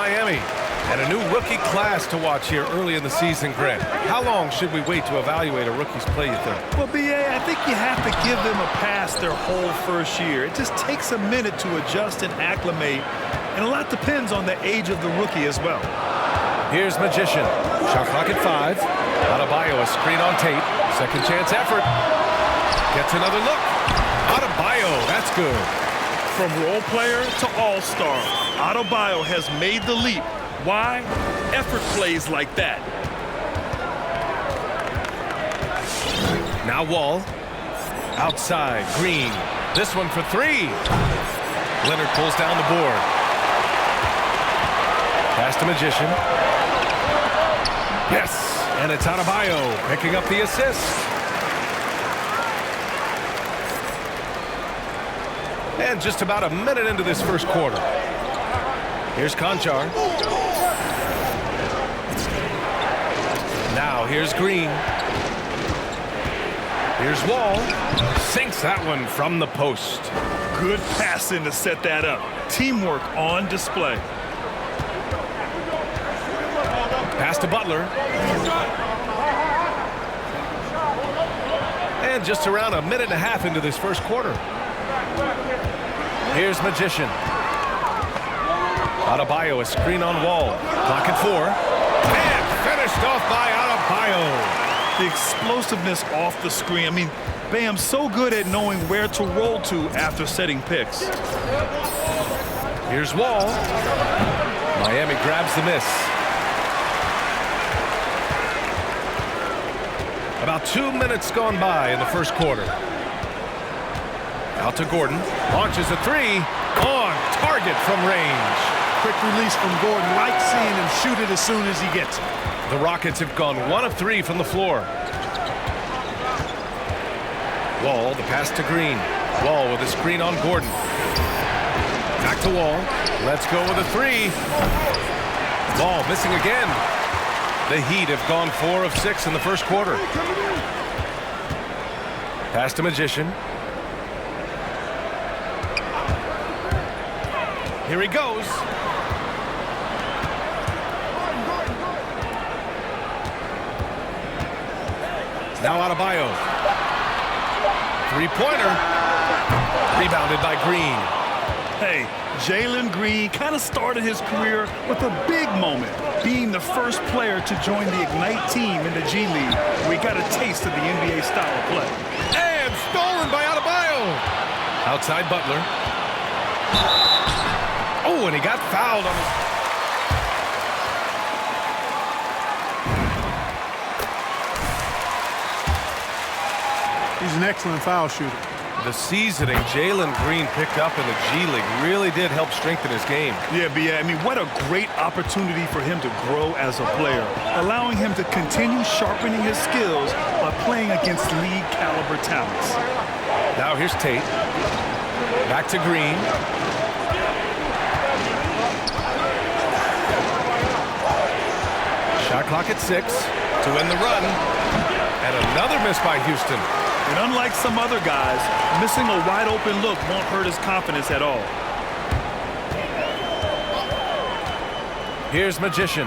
Miami. And a new rookie class to watch here early in the season, Grant. How long should we wait to evaluate a rookie's play, you think? Well, B.A., I think you have to give them a pass their whole first year. It just takes a minute to adjust and acclimate, and a lot depends on the age of the rookie as well. Here's Magician. Shot clock at 5. Adebayo, a screen on Tate. Second chance effort. Gets another look. Adebayo, that's good. From role player to all-star, Adebayo has made the leap. Why? Effort plays like that. Now Wall. Outside, Green. This one for 3. Leonard pulls down the board. Pass to Magician. Yes, and it's Adebayo picking up the assist. And just about a minute into this first quarter. Here's Conchar. Now here's Green. Here's Wall. Sinks that one from the post. Good passing to set that up. Teamwork on display. Pass to Butler. And just around a minute and a half into this first quarter. Here's Magician. Adebayo, a screen on Wall. Clock at 4. And finished off by Adebayo. The explosiveness off the screen. I mean, Bam's so good at knowing where to roll to after setting picks. Here's Wall. Miami grabs the miss. About 2 minutes gone by in the first quarter. Out to Gordon. Launches a 3. On target from range. Quick release from Gordon. Like seeing him shoot it as soon as he gets it. The Rockets have gone 1 of 3 from the floor. Wall, the pass to Green. Wall with a screen on Gordon. Back to Wall. Let's go with a 3. Wall missing again. The Heat have gone 4 of 6 in the first quarter. Pass to Magician. Here he goes. Now Adebayo. Three-pointer. Rebounded by Green. Hey, Jalen Green kind of started his career with a big moment, being the first player to join the Ignite team in the G League. We got a taste of the NBA style of play. And stolen by Adebayo. Outside Butler. Oh, and he got fouled on his... He's an excellent foul shooter. The seasoning Jalen Green picked up in the G League really did help strengthen his game. Yeah, I mean, what a great opportunity for him to grow as a player, allowing him to continue sharpening his skills by playing against league caliber talents. Now here's Tate. Back to Green. Shot clock at 6 to win the run. And another miss by Houston. And unlike some other guys, missing a wide-open look won't hurt his confidence at all. Here's Magician.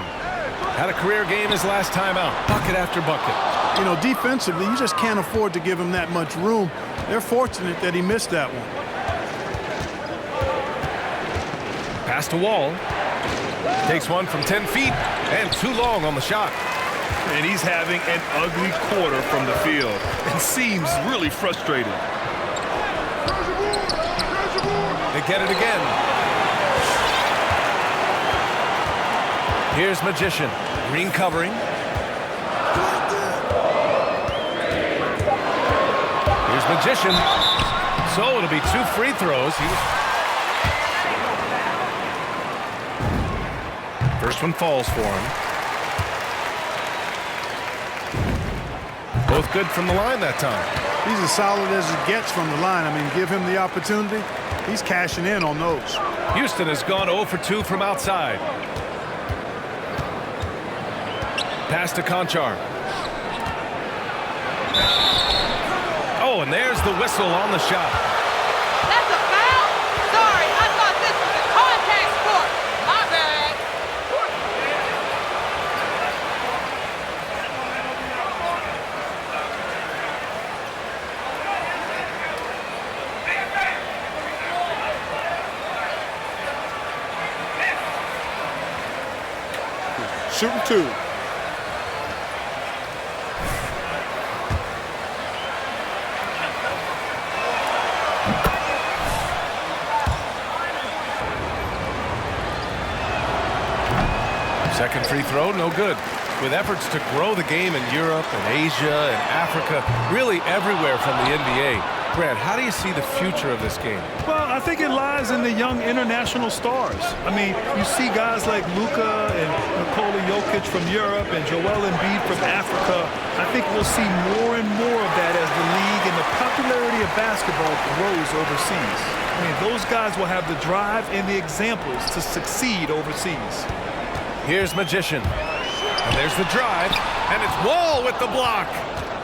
Had a career game his last time out. Bucket after bucket. You know, defensively, you just can't afford to give him that much room. They're fortunate that he missed that one. Pass to Wall. Takes one from 10 feet and too long on the shot. And he's having an ugly quarter from the field and seems really frustrated. They get it again. Here's Magician. Green covering. Here's Magician. So it'll be 2 free throws. First one falls for him. Both good from the line that time. He's as solid as it gets from the line. I mean, give him the opportunity. He's cashing in on those. Houston has gone 0 for 2 from outside. Pass to Conchar. Oh, and there's the whistle on the shot. That's a foul? Sorry, I thought this was a contact sport. My bad. Shooting 2. Second free throw, no good. With efforts to grow the game in Europe and Asia and Africa, really everywhere from the NBA. Brad, how do you see the future of this game? Well, I think it lies in the young international stars. I mean, you see guys like Luka and Nikola Jokic from Europe and Joel Embiid from Africa. I think we'll see more and more of that as the league and the popularity of basketball grows overseas. I mean, those guys will have the drive and the examples to succeed overseas. Here's Magician. And there's the drive. And it's Wall with the block.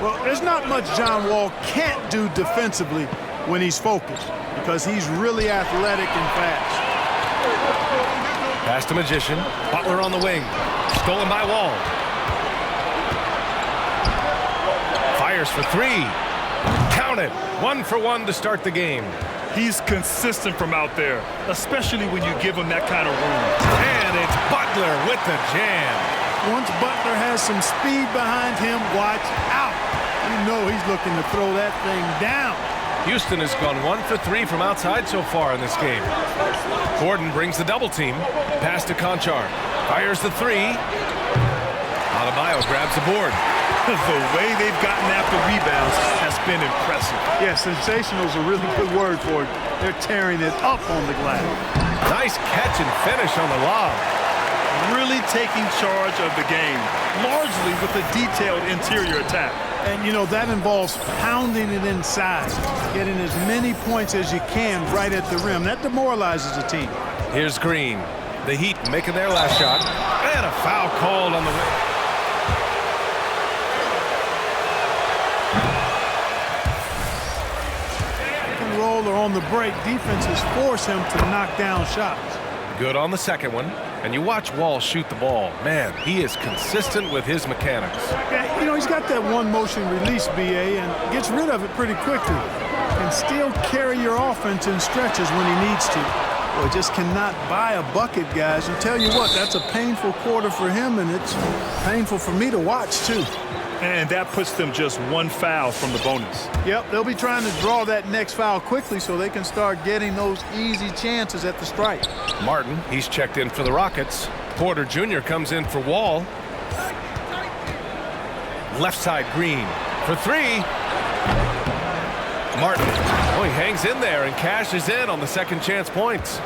Well, there's not much John Wall can't do defensively when he's focused because he's really athletic and fast. Pass to Magician. Butler on the wing. Stolen by Wall. Fires for 3. Count it. 1 for 1 to start the game. He's consistent from out there, especially when you give him that kind of room. And it's Butler with the jam. Once Butler has some speed behind him, watch out. You know he's looking to throw that thing down. Houston has gone 1 for 3 from outside so far in this game. Gordon brings the double team. Pass to Conchar. Fires the 3. Adebayo grabs the board. The way they've gotten after rebounds has been impressive. Yeah, sensational is a really good word for it. They're tearing it up on the glass. Nice catch and finish on the lob. Really taking charge of the game, largely with a detailed interior attack. And, you know, that involves pounding it inside, getting as many points as you can right at the rim. That demoralizes a team. Here's Green. The Heat making their last shot. And a foul called on the way. Roll or on the break, defenses force him to knock down shots. Good on the second one. And you watch Wall shoot the ball. Man, he is consistent with his mechanics. Yeah, you know, he's got that one motion release, BA, and gets rid of it pretty quickly. Can still carry your offense in stretches when he needs to. Boy, just cannot buy a bucket, guys. And tell you what, that's a painful quarter for him, and it's painful for me to watch, too. And that puts them just 1 foul from the bonus. Yep, they'll be trying to draw that next foul quickly so they can start getting those easy chances at the strike. Martin, he's checked in for the Rockets. Porter Jr. comes in for Wall. Left side, Green for 3. Martin, oh, he hangs in there and cashes in on the second chance points.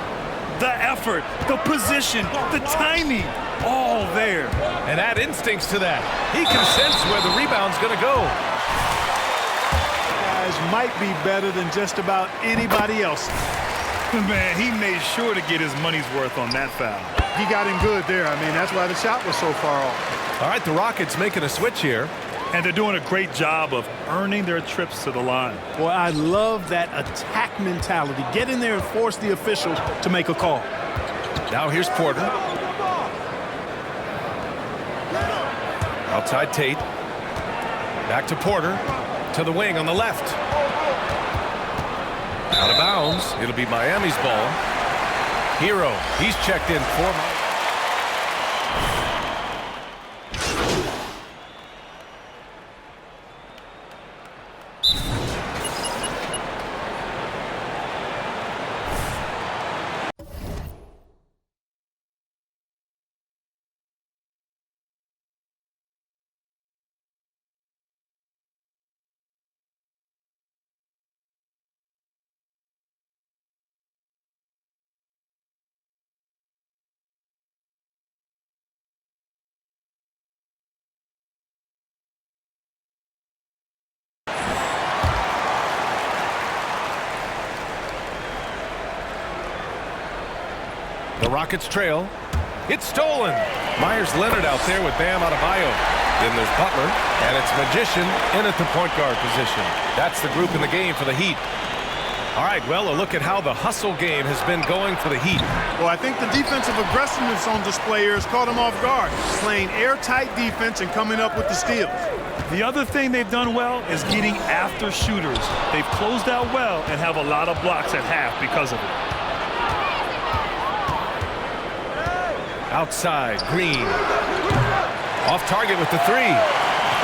The effort, the position, the timing, all there. And add instincts to that. He can sense where the rebound's going to go. Guys might be better than just about anybody else. Man, he made sure to get his money's worth on that foul. He got him good there. I mean, that's why the shot was so far off. All right, the Rockets making a switch here. And they're doing a great job of earning their trips to the line. Boy, I love that attack mentality. Get in there and force the officials to make a call. Now here's Porter. Outside Tate. Back to Porter. To the wing on the left. Out of bounds. It'll be Miami's ball. Hero. He's checked in for the Rockets trail. It's stolen. Myers-Leonard out there with Bam Adebayo. Then there's Butler, and it's Magician in at the point guard position. That's the group in the game for the Heat. All right, well, a look at how the hustle game has been going for the Heat. Well, I think the defensive aggressiveness on display here has caught them off guard. Playing airtight defense and coming up with the steals. The other thing they've done well is getting after shooters. They've closed out well and have a lot of blocks at half because of it. Outside, Green. Off target with the three.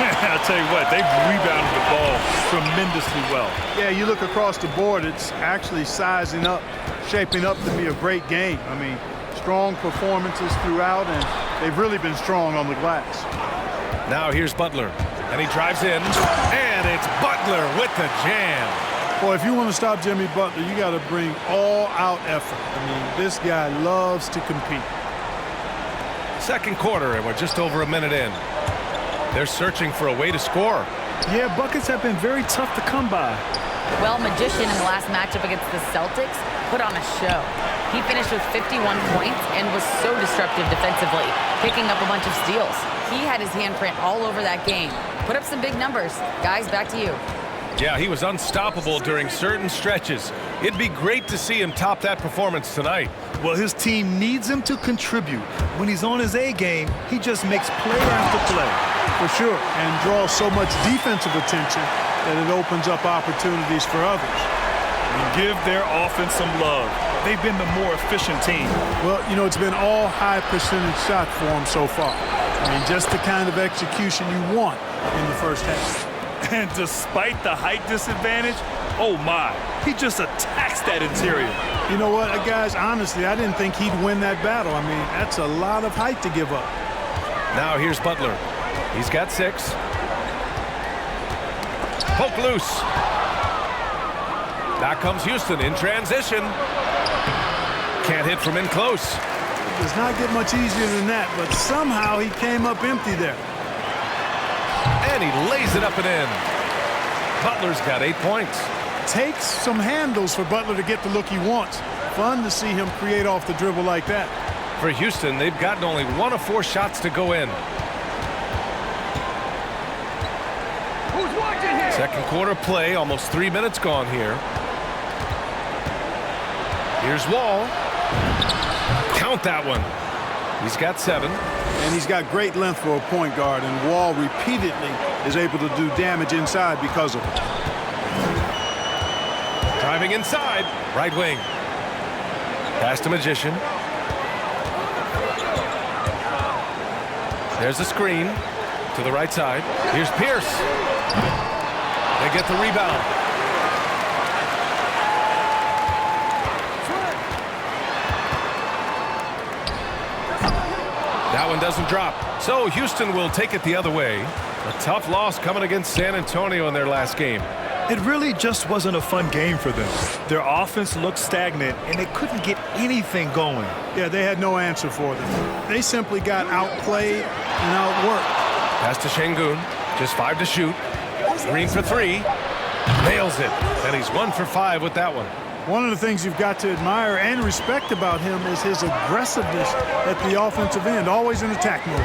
I'll tell you what, they've rebounded the ball tremendously well. Yeah, you look across the board, it's actually sizing up, shaping up to be a great game. I mean, strong performances throughout, and they've really been strong on the glass. Now here's Butler, and he drives in, and it's Butler with the jam. Boy, if you want to stop Jimmy Butler, you got to bring all-out effort. I mean, this guy loves to compete. Second quarter, and we're just over a minute in. They're searching for a way to score. Yeah, buckets have been very tough to come by. Well, Magician in the last matchup against the Celtics put on a show. He finished with 51 points and was so disruptive defensively, picking up a bunch of steals. He had his handprint all over that game. Put up some big numbers. Guys, back to you. Yeah, he was unstoppable during certain stretches. It'd be great to see him top that performance tonight. Well, his team needs him to contribute. When he's on his A game, he just makes play after play. For sure, and draws so much defensive attention that it opens up opportunities for others. And give their offense some love. They've been the more efficient team. Well, you know, it's been all high percentage shots for them so far. I mean, just the kind of execution you want in the first half. And despite the height disadvantage, oh my, he just attacks that interior. You know what, guys, honestly, I didn't think he'd win that battle. I mean, that's a lot of height to give up. Now here's Butler. He's got 6. Poke loose. Back comes Houston in transition. Can't hit from in close. It does not get much easier than that, but somehow he came up empty there. And he lays it up and in. Butler's got 8 points. Takes some handles for Butler to get the look he wants. Fun to see him create off the dribble like that. For Houston, they've gotten only 1 of 4 shots to go in. Second quarter play, almost 3 minutes gone here. Here's Wall. Count that one. He's got 7. And he's got great length for a point guard, and Wall repeatedly is able to do damage inside because of it. Driving inside, right wing. Pass to Magician. There's a screen to the right side. Here's Pierce. They get the rebound. That one doesn't drop. So Houston will take it the other way. A tough loss coming against San Antonio in their last game. It really just wasn't a fun game for them. Their offense looked stagnant, and they couldn't get anything going. Yeah, they had no answer for them. They simply got outplayed and outworked. Pass to Şengün. Just 5 to shoot. Green for 3. Nails it. And he's 1 for 5 with that one. One of the things you've got to admire and respect about him is his aggressiveness at the offensive end, always in attack mode.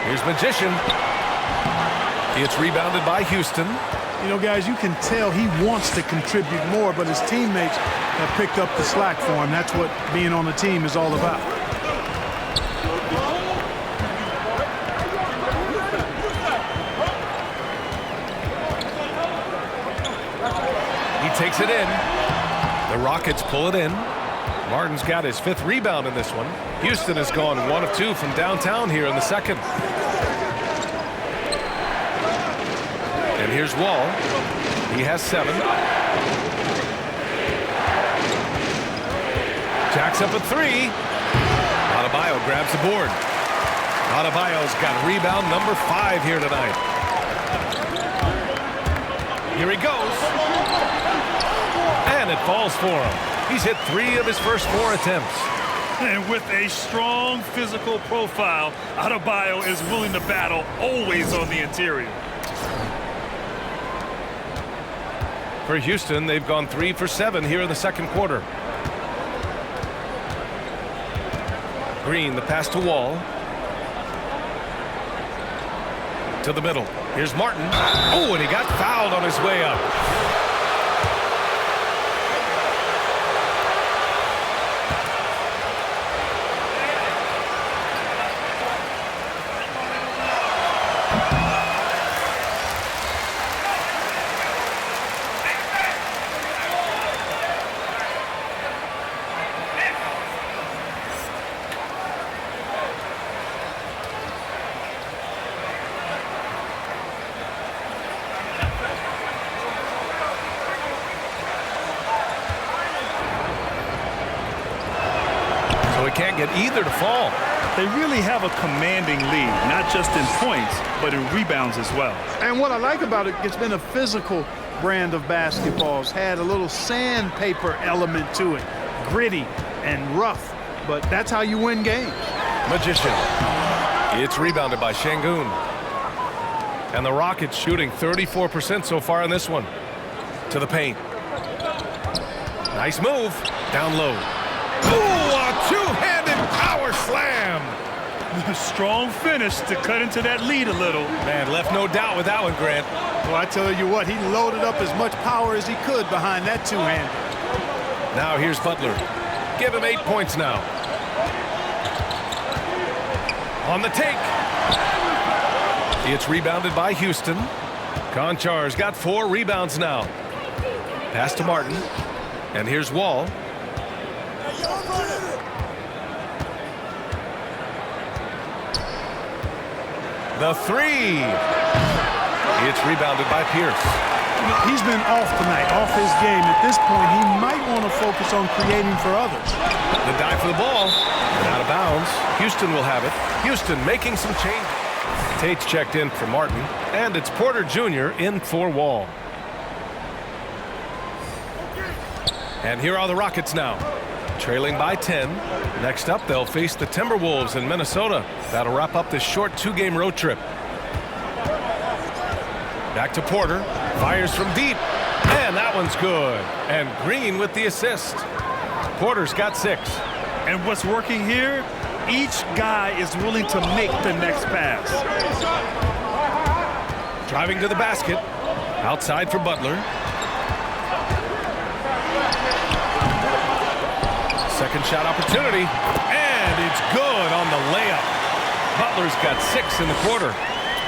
Here's Magician. It's rebounded by Houston. You know, guys, you can tell he wants to contribute more, but his teammates have picked up the slack for him. That's what being on the team is all about. He takes it in. The Rockets pull it in. Martin's got his 5th rebound in this one. Houston has gone 1 of 2 from downtown here in the second. And here's Wall. He has 7. Jacks up a 3. Adebayo grabs the board. Adebayo's got rebound number 5 here tonight. Here he goes. And it falls for him. He's hit 3 of his first 4 attempts. And with a strong physical profile, Adebayo is willing to battle, always on the interior. For Houston, they've gone 3 for 7 here in the second quarter. Green, the pass to Wall. To the middle. Here's Martin. Oh, and he got fouled on his way up. can't get either to fall. They really have a commanding lead, not just in points, but in rebounds as well. And what I like about it, it's been a physical brand of basketball. It's had a little sandpaper element to it, gritty and rough, but that's how you win games. Magician. It's rebounded by Şengün. And the Rockets shooting 34% so far in this one. To the paint. Nice move. Down low. Ooh, a two-handed power slam. Strong finish to cut into that lead a little. Man, left no doubt with that one, Grant. Well, I tell you what, he loaded up as much power as he could behind that two-hander. Now here's Butler. Give him 8 points now. On the take. It's rebounded by Houston. Konchar's got 4 rebounds now. Pass to Martin. And here's Wall. The three. It's rebounded by Pierce. He's been off tonight, off his game. At this point, he might want to focus on creating for others. The dive for the ball. And out of bounds. Houston will have it. Houston making some change. Tate's checked in for Martin. And it's Porter Jr. in for Wall. And here are the Rockets now. Trailing by 10. Next up, they'll face the Timberwolves in Minnesota. That'll wrap up this short 2-game road trip. Back to Porter. Fires from deep. And that one's good. And Green with the assist. Porter's got 6. And what's working here, each guy is willing to make the next pass. Driving to the basket. Outside for Butler. Second shot opportunity. And it's good on the layup. Butler's got 6 in the quarter.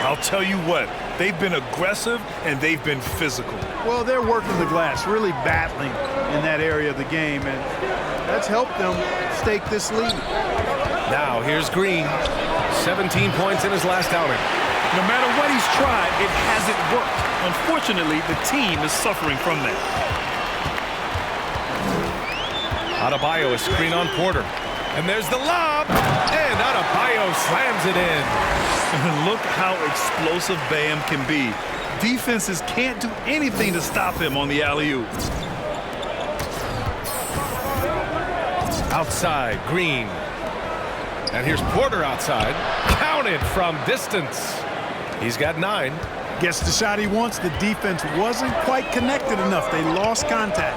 I'll tell you what, they've been aggressive and they've been physical. Well, they're working the glass, really battling in that area of the game, and that's helped them stake this lead. Now here's Green. 17 points in his last outing. No matter what he's tried, it hasn't worked. Unfortunately, the team is suffering from that. Adebayo is screen on Porter. And there's the lob. And Adebayo slams it in. Look how explosive Bam can be. Defenses can't do anything to stop him on the alley-oop. Outside, Green. And here's Porter outside. Counted from distance. He's got 9. Gets the shot he wants. The defense wasn't quite connected enough. They lost contact.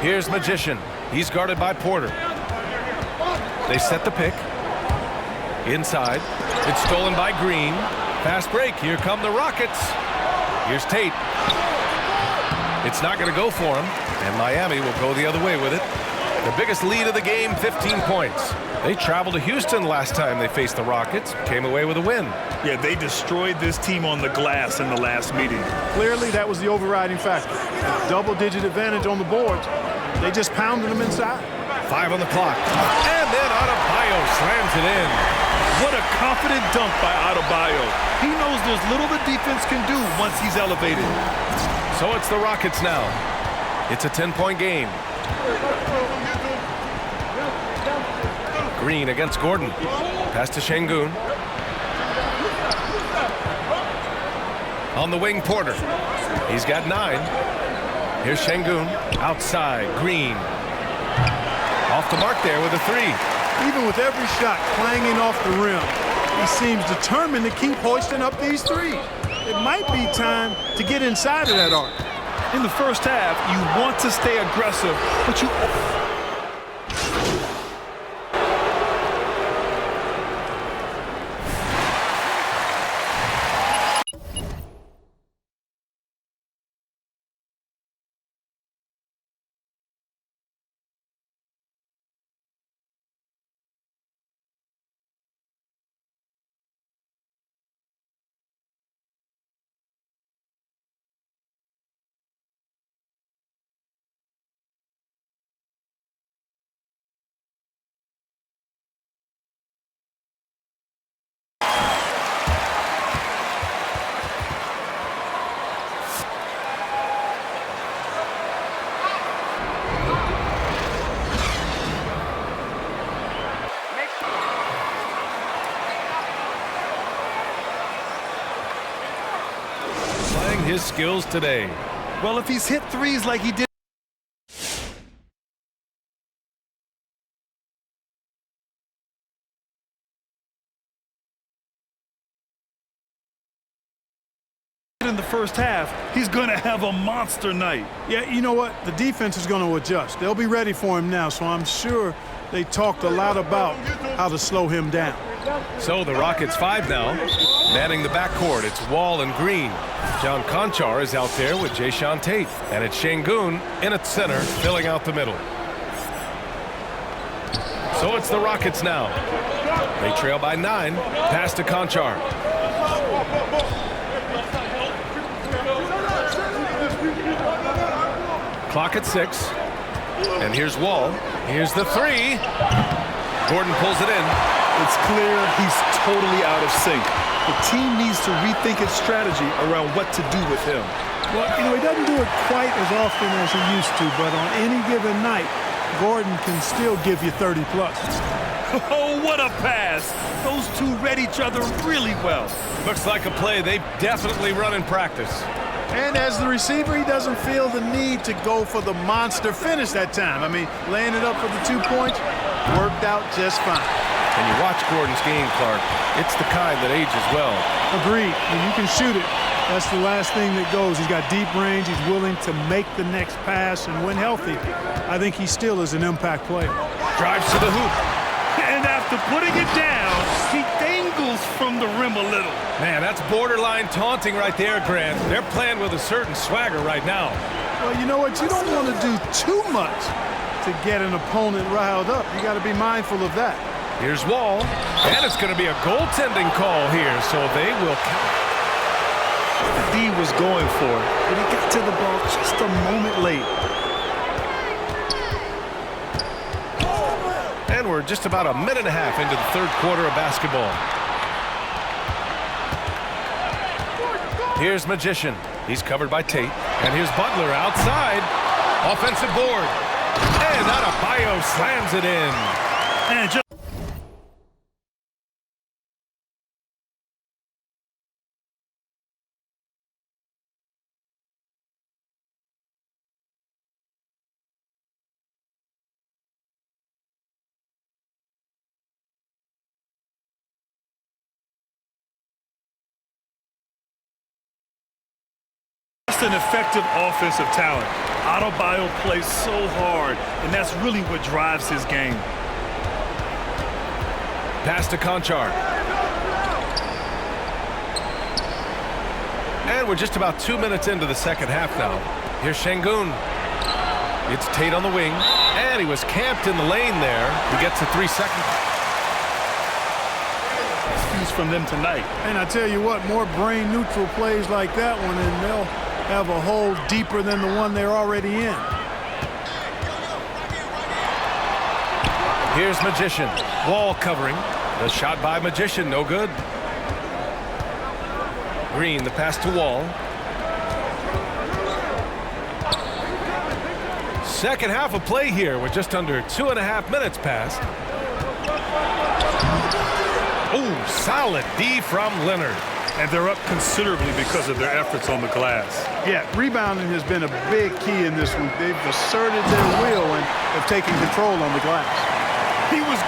Here's Magician. He's guarded by Porter. They set the pick. Inside. It's stolen by Green. Fast break. Here come the Rockets. Here's Tate. It's not going to go for him. And Miami will go the other way with it. The biggest lead of the game, 15 points. They traveled to Houston last time they faced the Rockets. Came away with a win. Yeah, they destroyed this team on the glass in the last meeting. Clearly, that was the overriding factor. Double-digit advantage on the boards. They just pounded them inside. 5 on the clock. And then Adebayo slams it in. What a confident dunk by Adebayo. He knows there's little the defense can do once he's elevated. So it's the Rockets now. It's a 10-point game. Green against Gordon. Pass to Şengün. On the wing, Porter. He's got 9. Here's Şengün. Outside, Green. Off the mark there with a 3. Even with every shot clanging off the rim, he seems determined to keep hoisting up these threes. It might be time to get inside of that arc. In the first half, you want to stay aggressive, but you his skills today. Well, if he's hit threes like he did in the first half, he's going to have a monster night. Yeah, you know what? The defense is going to adjust. They'll be ready for him now, so I'm sure they talked a lot about how to slow him down. So the Rockets 5 now, manning the backcourt. It's Wall and Green. John Conchar is out there with Jayshawn Tate. And it's Şengün in at center, filling out the middle. So it's the Rockets now. They trail by 9. Pass to Conchar. Clock at 6. And here's Wall. Here's the 3. Gordon pulls it in. It's clear he's totally out of sync. The team needs to rethink its strategy around what to do with him. Well, you know, he doesn't do it quite as often as he used to, but on any given night, Gordon can still give you 30 plus. Oh, what a pass! Those two read each other really well. Looks like a play they've definitely run in practice. And as the receiver, he doesn't feel the need to go for the monster finish that time. I mean, laying it up for the 2 points worked out just fine. And you watch Gordon's game, Clark. It's the kind that ages well. Agreed. When you can shoot it, that's the last thing that goes. He's got deep range. He's willing to make the next pass. And when healthy, I think he still is an impact player. Drives to the hoop. And after putting it down, he dangles from the rim a little. Man, that's borderline taunting right there, Grant. They're playing with a certain swagger right now. Well, you know what? You don't want to do too much to get an opponent riled up. You got to be mindful of that. Here's Wall, and it's going to be a goaltending call here, so they will count. D was going for it, but he got to the ball just a moment late. And we're just about a minute and a half into the third quarter of basketball. Here's Magician. He's covered by Tate. And here's Butler outside. Offensive board. And Adebayo slams it in. And just an effective offensive talent. Adebayo plays so hard, and that's really what drives his game. Pass to Conchar. And we're just about 2 minutes into the second half now. Here's Şengün. It's Tate on the wing, and he was camped in the lane there. He gets a 3 second. Excuse from them tonight. And I tell you what, more brain-neutral plays like that one, and they'll have a hole deeper than the one they're already in. Here's Magician. Wall covering. The shot by Magician, no good. Green, the pass to Wall. Second half of play here with just under 2.5 minutes passed. Oh, solid D from Leonard. And they're up considerably because of their efforts on the glass. Yeah, rebounding has been a big key in this one. They've asserted their will and have taken control on the glass. He was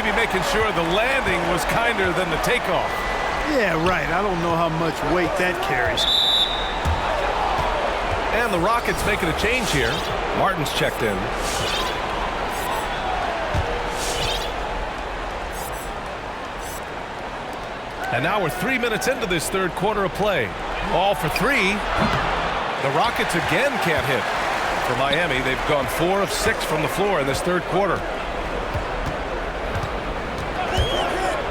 maybe making sure the landing was kinder than the takeoff. Yeah, right. I don't know how much weight that carries. And the Rockets making a change here. Martin's checked in. And now we're 3 minutes into this third quarter of play. All for three. The Rockets again can't hit. For Miami, they've gone 4 of 6 from the floor in this third quarter.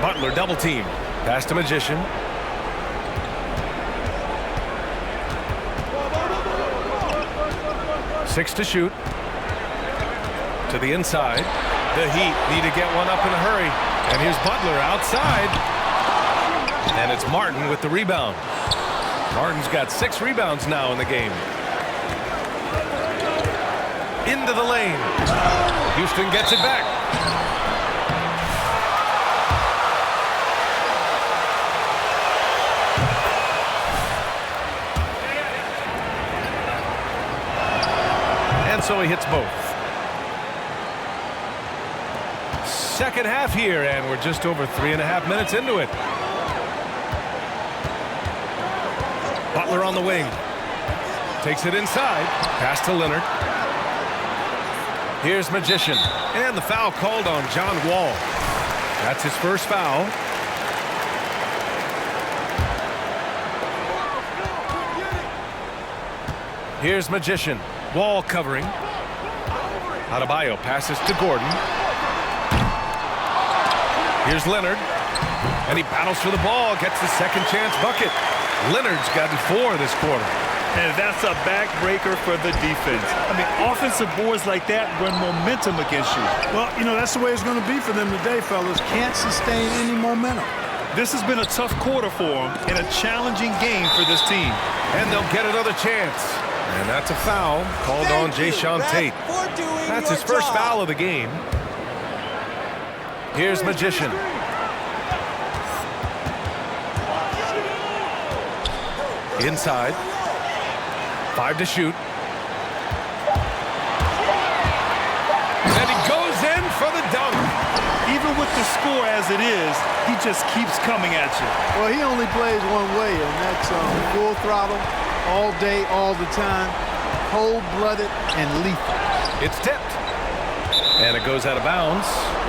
Butler double team. Pass to Magician. Six to shoot. To the inside. The Heat need to get one up in a hurry. And here's Butler outside. And it's Martin with the rebound. Martin's got 6 rebounds now in the game. Into the lane. Houston gets it back. And so he hits both. Second half here, and we're just over 3.5 minutes into it. Butler on the wing. Takes it inside. Pass to Leonard. Here's Magician. And the foul called on John Wall. That's his first foul. Here's Magician. Wall covering. Adebayo passes to Gordon. Here's Leonard. And he battles for the ball. Gets the second chance bucket. Leonard's gotten 4 this quarter. And that's a backbreaker for the defense. I mean, offensive boards like that run momentum against you. Well, you know, that's the way it's going to be for them today, fellas. Can't sustain any momentum. This has been a tough quarter for them and a challenging game for this team. And they'll get another chance. And that's a foul called on Jayshawn Tate. That's his first foul of the game. Here's Magician. Inside. 5 to shoot. And he goes in for the dunk. Even with the score as it is, he just keeps coming at you. Well, he only plays one way, and that's full throttle, all day, all the time, cold-blooded and lethal. It's tipped. And it goes out of bounds.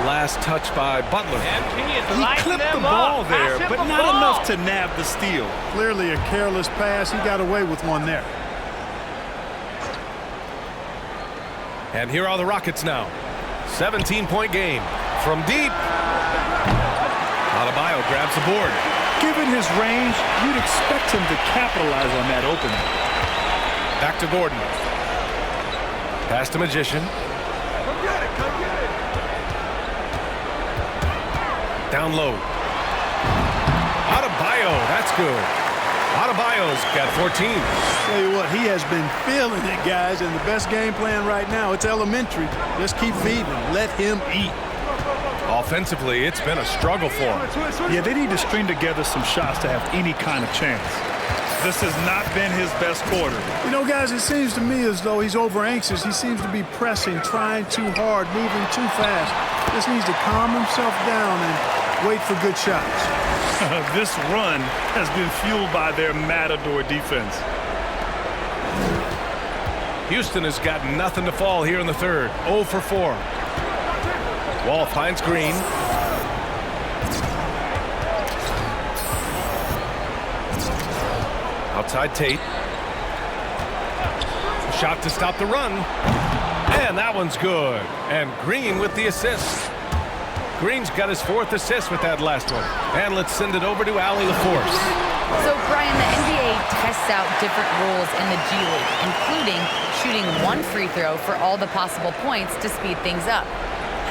Last touch by Butler. He clipped the ball there, but not enough to nab the steal. Clearly a careless pass. He got away with one there. And here are the Rockets now. 17-point game. From deep. Adebayo grabs the board. Given his range, you'd expect him to capitalize on that opening. Back to Gordon. Pass to Magician. Down low. Adebayo, that's good. Adebayo's got 14. Tell you what, he has been feeling it, guys, and the best game plan right now, it's elementary. Just keep feeding him. Let him eat. Offensively, it's been a struggle for him. Yeah, they need to string together some shots to have any kind of chance. This has not been his best quarter. You know, guys, it seems to me as though he's over anxious. He seems to be pressing, trying too hard, moving too fast. Just needs to calm himself down and wait for good shots. This run has been fueled by their matador defense. Houston has got nothing to fall here in the third. 0 for 4. Wall finds Green. Outside Tate. Shot to stop the run. And that one's good. And Green with the assist. Green's got his 4th assist with that last one. And let's send it over to Allie LaForce. So, Brian, the NBA tests out different rules in the G League, including shooting 1 free throw for all the possible points to speed things up.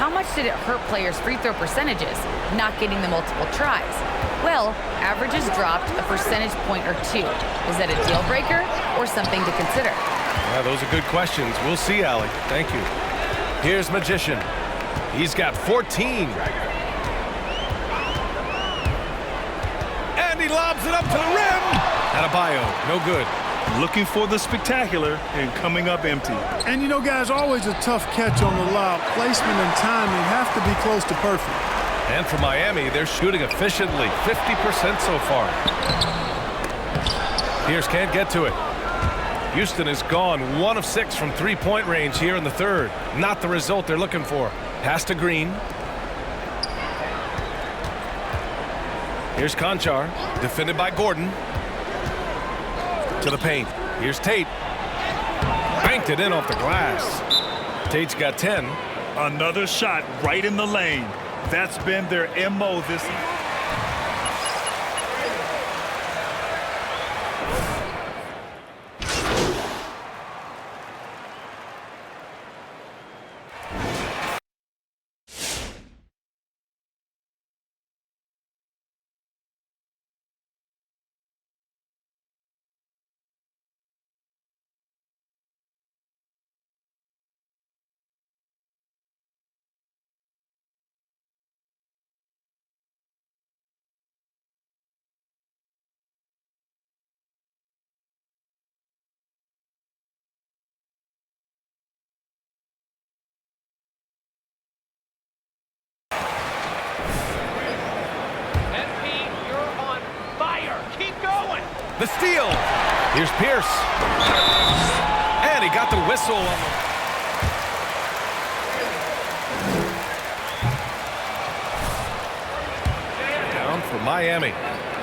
How much did it hurt players' free throw percentages, not getting the multiple tries? Well, averages dropped a percentage point or 2. Is that a deal breaker or something to consider? Yeah, those are good questions. We'll see, Allie. Thank you. Here's Magician. He's got 14. And he lobs it up to the rim. Adebayo, no good. Looking for the spectacular and coming up empty. And, you know, guys, always a tough catch on the lob. Placement and timing have to be close to perfect. And for Miami, they're shooting efficiently, 50% so far. Pierce can't get to it. Houston is gone 1 of 6 from three-point range here in the third. Not the result they're looking for. Pass to Green. Here's Conchar, defended by Gordon. To the paint. Here's Tate. Banked it in off the glass. Tate's got 10. Another shot right in the lane. That's been their MO this season. The steal. Here's Pierce. And he got the whistle on the... Down for Miami.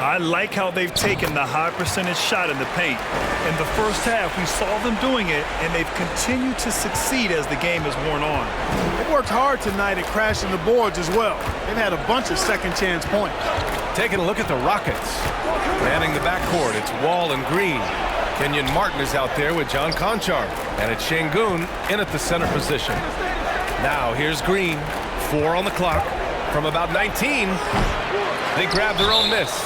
I like how they've taken the high percentage shot in the paint. In the first half, we saw them doing it, and they've continued to succeed as the game has worn on. They worked hard tonight at crashing the boards as well. They've had a bunch of second chance points. Taking a look at the Rockets. Manning the backcourt, it's Wall and Green. Kenyon Martin is out there with John Conchar. And it's Şengün in at the center position. Now here's Green. 4 on the clock. From about 19, they grab their own miss.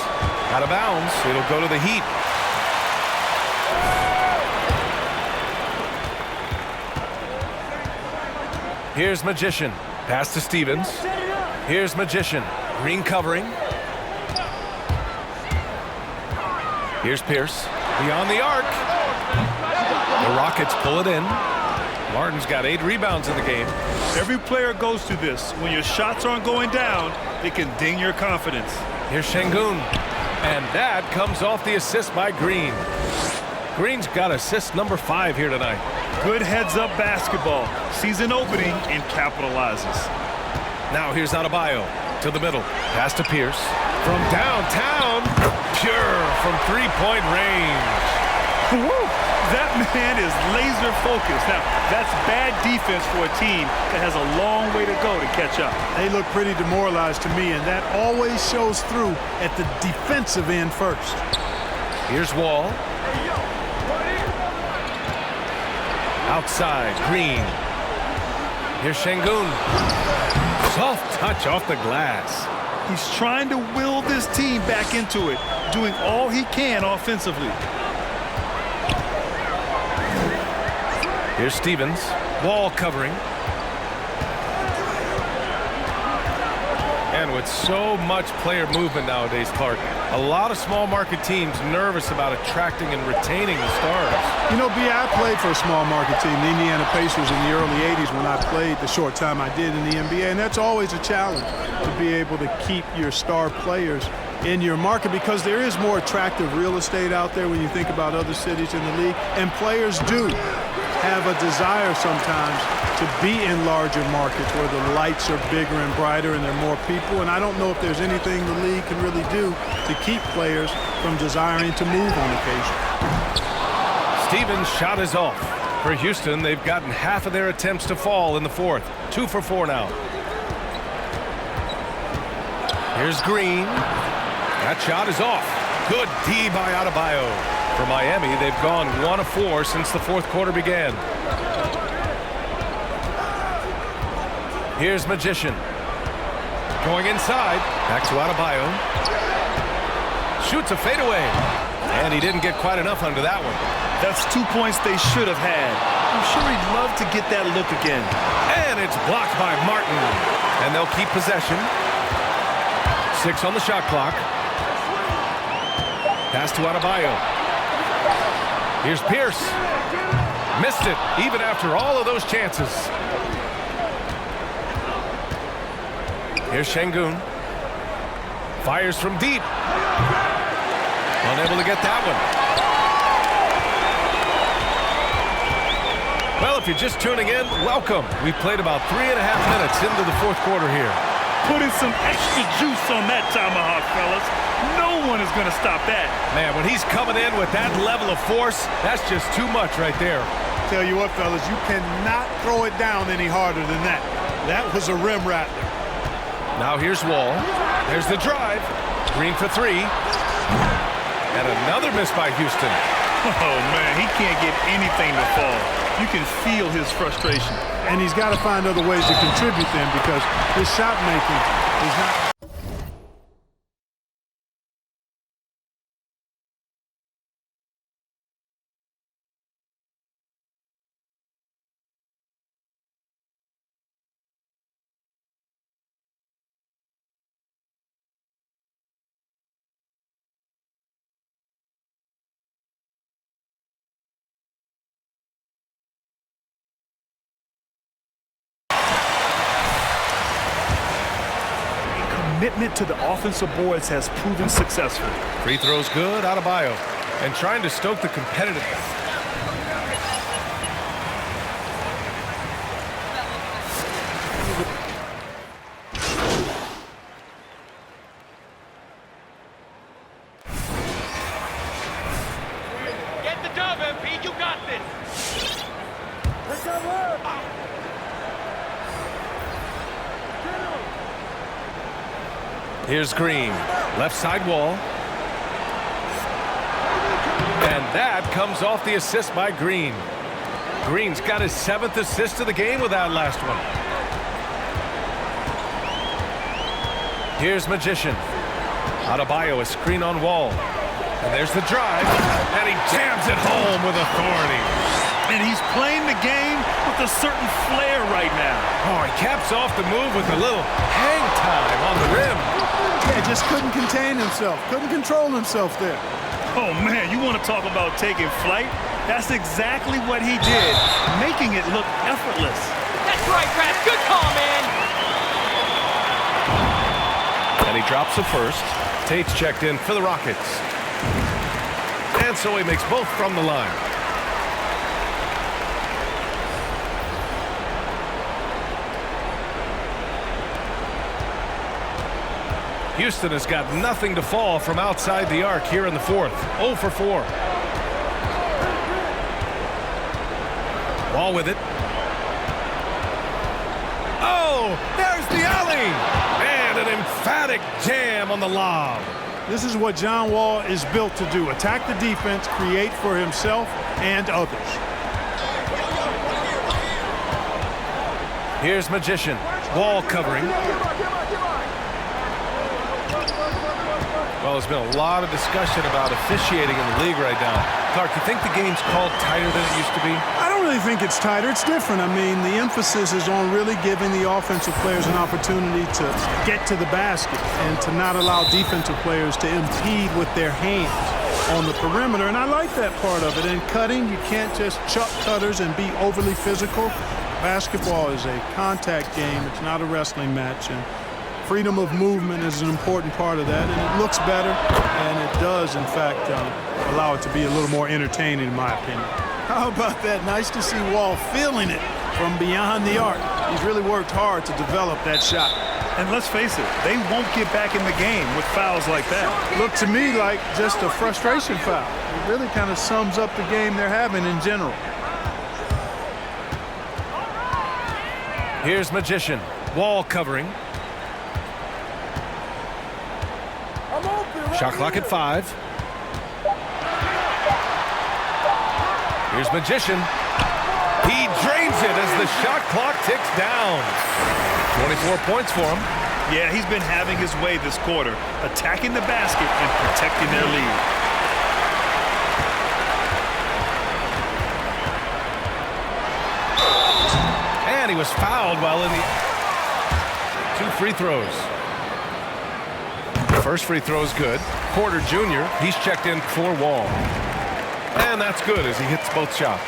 Out of bounds, it'll go to the Heat. Here's Magician. Pass to Stevens. Here's Magician. Green covering. Here's Pierce. Beyond the arc. The Rockets pull it in. Martin's got 8 rebounds in the game. Every player goes through this. When your shots aren't going down, it can ding your confidence. Here's Şengün. And that comes off the assist by Green. Green's got assist number 5 here tonight. Good heads-up basketball. Sees an opening and capitalizes. Now here's Adebayo to the middle. Pass to Pierce. From downtown, pure from three-point range. Woo! That man is laser focused. Now, that's bad defense for a team that has a long way to go to catch up. They look pretty demoralized to me, and that always shows through at the defensive end first. Here's Wall. Outside, Green. Here's Şengün. Soft touch off the glass. He's trying to will this team back into it, doing all he can offensively. Here's Stevens. Wall covering. And with so much player movement nowadays, Clark, a lot of small market teams nervous about attracting and retaining the stars. You know, B, I played for a small market team, the Indiana Pacers, in the early 80s when I played the short time I did in the NBA, and that's always a challenge to be able to keep your star players in your market because there is more attractive real estate out there when you think about other cities in the league, and players do have a desire sometimes to be in larger markets where the lights are bigger and brighter and there are more people, and I don't know if there's anything the league can really do to keep players from desiring to move on occasion. Stevens' shot is off. For Houston, they've gotten half of their attempts to fall in the fourth. 2 for 4 now. Here's Green. That shot is off. Good D by Adebayo. For Miami, they've gone 1 of 4 since the fourth quarter began. Here's Magician. Going inside. Back to Adebayo. Shoots a fadeaway. And he didn't get quite enough under that one. That's 2 points they should have had. I'm sure he'd love to get that look again. And it's blocked by Martin. And they'll keep possession. 6 on the shot clock. Pass to Adebayo. Here's Pierce. Missed it, even after all of those chances. Here's Şengün. Fires from deep. Unable to get that one. Well, if you're just tuning in, welcome. We played about 3.5 minutes into the fourth quarter here. Putting some extra juice on that tomahawk, fellas. No one is going to stop that. Man, when he's coming in with that level of force, that's just too much right there. Tell you what, fellas, you cannot throw it down any harder than that. That was a rim rattler. Now here's Wall. There's the drive. Green for 3. And another miss by Houston. Oh, man, he can't get anything to fall. You can feel his frustration. And he's got to find other ways to contribute then, because his shot making is not... Commitment to the offensive boards has proven successful. Free throws good, Adebayo. And trying to stoke the competitive. Get the dub, MP. You got this. Let's go. Here's Green. Left side Wall. And that comes off the assist by Green. Green's got his 7th assist of the game with that last one. Here's Magician. Adebayo, a screen on Wall. And there's the drive. And he jams it home with authority. And he's playing the game with a certain flair right now. Oh, he caps off the move with a little hang time on the rim. Yeah, just couldn't contain himself. Couldn't control himself there. Oh, man, you want to talk about taking flight? That's exactly what he did, making it look effortless. That's right, Kraft. Good call, man. And he drops the first. Tate's checked in for the Rockets. And so he makes both from the line. Houston has got nothing to fall from outside the arc here in the fourth. 0 for 4. Ball with it. Oh, there's the alley. And an emphatic jam on the lob. This is what John Wall is built to do. Attack the defense, create for himself and others. Here's Magician. Wall covering. Well, there's been a lot of discussion about officiating in the league right now. Clark, you think the game's called tighter than it used to be? I don't really think it's tighter. It's different. I mean, the emphasis is on really giving the offensive players an opportunity to get to the basket and to not allow defensive players to impede with their hands on the perimeter. And I like that part of it. In cutting, you can't just chuck cutters and be overly physical. Basketball is a contact game. It's not a wrestling match. And freedom of movement is an important part of that, and it looks better, and it does, in fact, allow it to be a little more entertaining, in my opinion. How about that? Nice to see Wall feeling it from beyond the arc. He's really worked hard to develop that shot. And let's face it, they won't get back in the game with fouls like that. Looked to me like just a frustration foul. It really kind of sums up the game they're having in general. Here's Magician. Wall covering. Shot clock at 5. Here's Magician. He drains it as the shot clock ticks down. 24 points for him. Yeah, he's been having his way this quarter, attacking the basket and protecting their lead. And he was fouled while in the 2 free throws. First free throw is good. Porter Jr., he's checked in for Wall. And that's good as he hits both shots.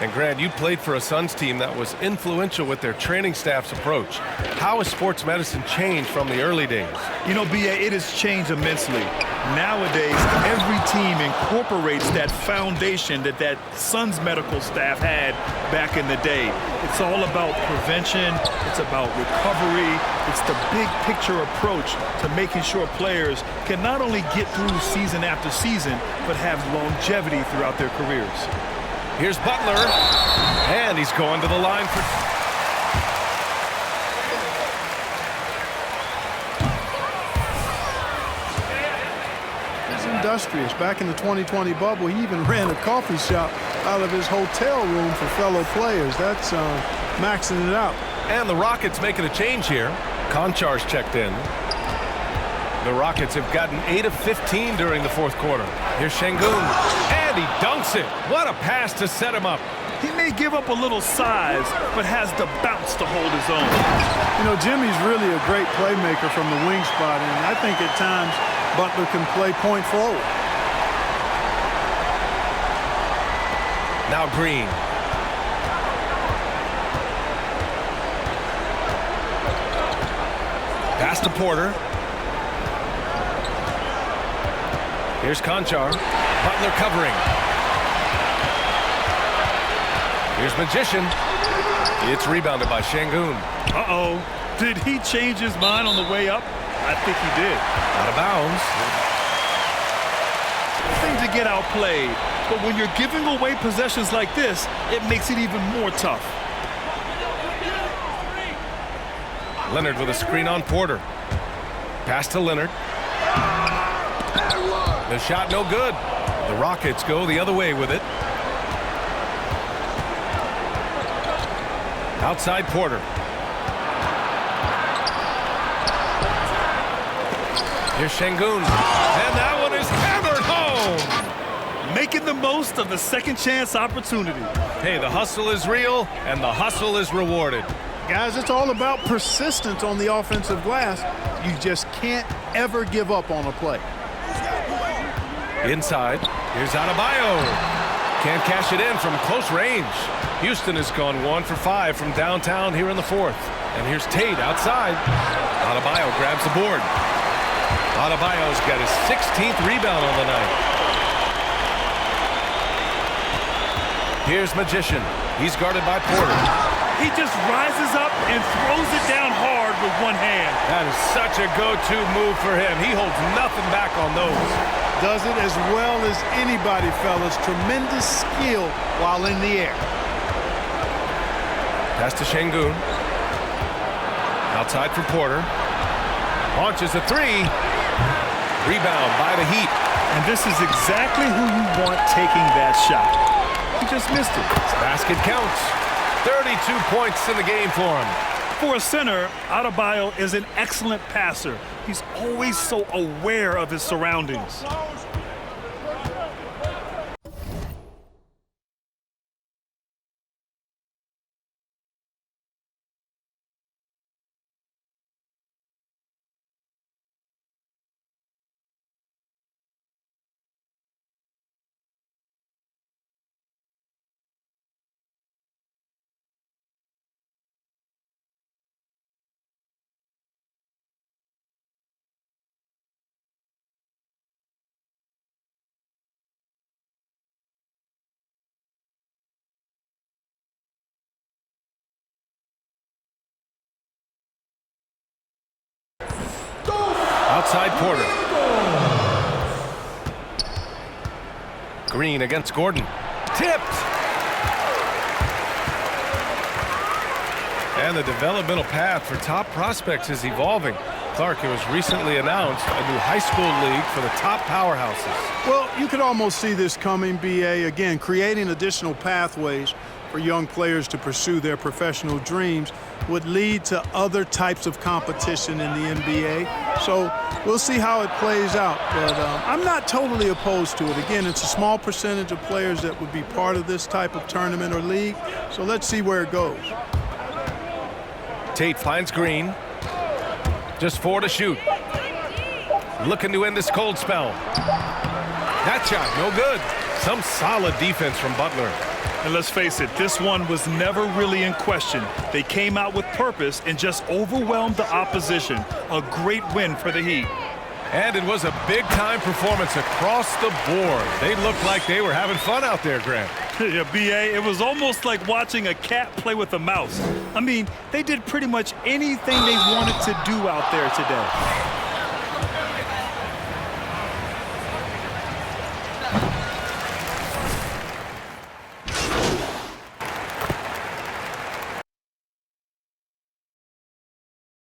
And Grant, you played for a Suns team that was influential with their training staff's approach. How has sports medicine changed from the early days? You know, B.A., it has changed immensely. Nowadays, every team incorporates that foundation that Suns medical staff had back in the day. It's all about prevention. It's about recovery. It's the big picture approach to making sure players can not only get through season after season, but have longevity throughout their careers. Here's Butler, and he's going to the line for... He's industrious. Back in the 2020 bubble, he even ran a coffee shop out of his hotel room for fellow players. That's maxing it out. And the Rockets making a change here. Konchar's checked in. The Rockets have gotten 8 of 15 during the fourth quarter. Here's Şengün, and he dunks it. What a pass to set him up. He may give up a little size, but has the bounce to hold his own. You know, Jimmy's really a great playmaker from the wing spot, and I think at times Butler can play point forward. Now Green. Pass to Porter. Here's Konchar. Butler covering. Here's Magician. It's rebounded by Şengün. Uh-oh. Did he change his mind on the way up? I think he did. Out of bounds. Thing to get outplayed. But when you're giving away possessions like this, it makes it even more tough. Leonard with a screen on Porter. Pass to Leonard. The shot no good. The Rockets go the other way with it. Outside Porter. Here's Şengün. And that one is hammered home. Making the most of the second chance opportunity. Hey, the hustle is real, and the hustle is rewarded. Guys, it's all about persistence on the offensive glass. You just can't ever give up on a play. Inside, here's Adebayo. Can't cash it in from close range. Houston has gone 1 for 5 from downtown here in the fourth. And here's Tate outside. Adebayo grabs the board. Adebayo's got his 16th rebound on the night. Here's Magician. He's guarded by Porter. He just rises up and throws it down hard with one hand. That is such a go-to move for him. He holds nothing back on those. Does it as well as anybody, fellas. Tremendous skill while in the air. Pass to Şengün. Outside for Porter. Launches a three. Rebound by the Heat. And this is exactly who you want taking that shot. He just missed it. Basket counts. 32 points in the game for him. For a center, Adebayo is an excellent passer. He's always so aware of his surroundings. Outside Porter. Green against Gordon. Tipped. And the developmental path for top prospects is evolving. Clark, it was recently announced a new high school league for the top powerhouses. Well, you could almost see this coming, B.A. Again, creating additional pathways for young players to pursue their professional dreams would lead to other types of competition in the NBA. So we'll see how it plays out. But I'm not totally opposed to it. Again, it's a small percentage of players that would be part of this type of tournament or league. So let's see where it goes. Tate finds Green. Just 4 to shoot. Looking to end this cold spell. That shot, no good. Some solid defense from Butler. And let's face it, this one was never really in question. They came out with purpose and just overwhelmed the opposition. A great win for the Heat. And it was a big-time performance across the board. They looked like they were having fun out there, Grant. Yeah, B.A., it was almost like watching a cat play with a mouse. I mean, they did pretty much anything they wanted to do out there today.